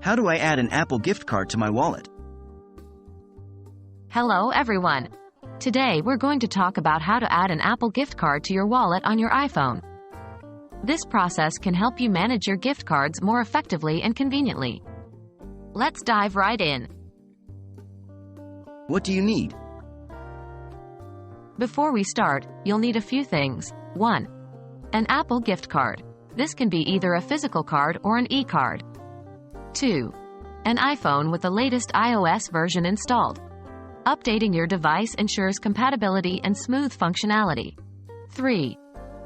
How do I add an Apple gift card to my wallet? Hello everyone. Today we're going to talk about how to add an Apple gift card to your wallet on your iPhone. This process can help you manage your gift cards more effectively and conveniently. Let's dive right in. What do you need? Before we start, you'll need a few things. 1. An Apple gift card. This can be either a physical card or an e-card. 2. An iPhone with the latest iOS version installed. Updating your device ensures compatibility and smooth functionality. 3.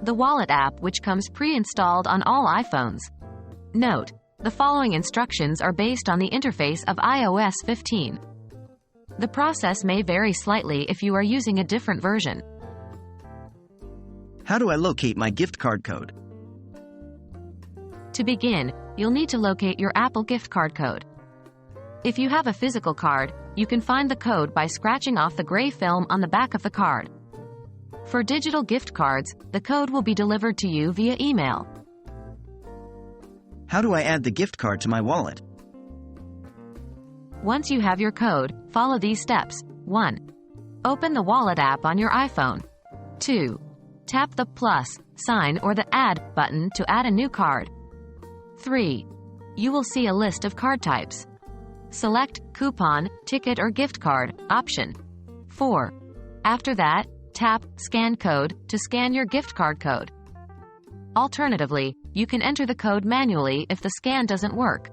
The Wallet app, which comes pre-installed on all iPhones. Note: the following instructions are based on the interface of iOS 15. The process may vary slightly if you are using a different version. How do I locate my gift card code? To begin, you'll need to locate your Apple gift card code. If you have a physical card, you can find the code by scratching off the gray film on the back of the card. For digital gift cards, the code will be delivered to you via email. How do I add the gift card to my wallet? Once you have your code, follow these steps. 1. Open the Wallet app on your iPhone. 2. Tap the plus sign or the Add button to add a new card. 3. You will see a list of card types. Select Coupon, Ticket or Gift Card option. 4. After that, tap Scan Code to scan your gift card code. Alternatively, you can enter the code manually if the scan doesn't work.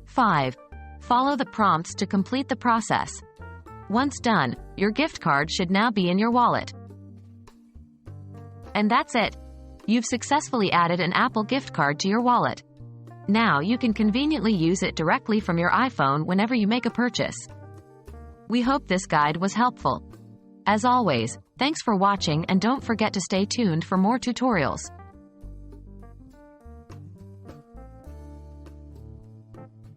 5. Follow the prompts to complete the process. Once done, your gift card should now be in your wallet. And that's it. You've successfully added an Apple gift card to your wallet. Now you can conveniently use it directly from your iPhone whenever you make a purchase. We hope this guide was helpful. As always, thanks for watching and don't forget to stay tuned for more tutorials.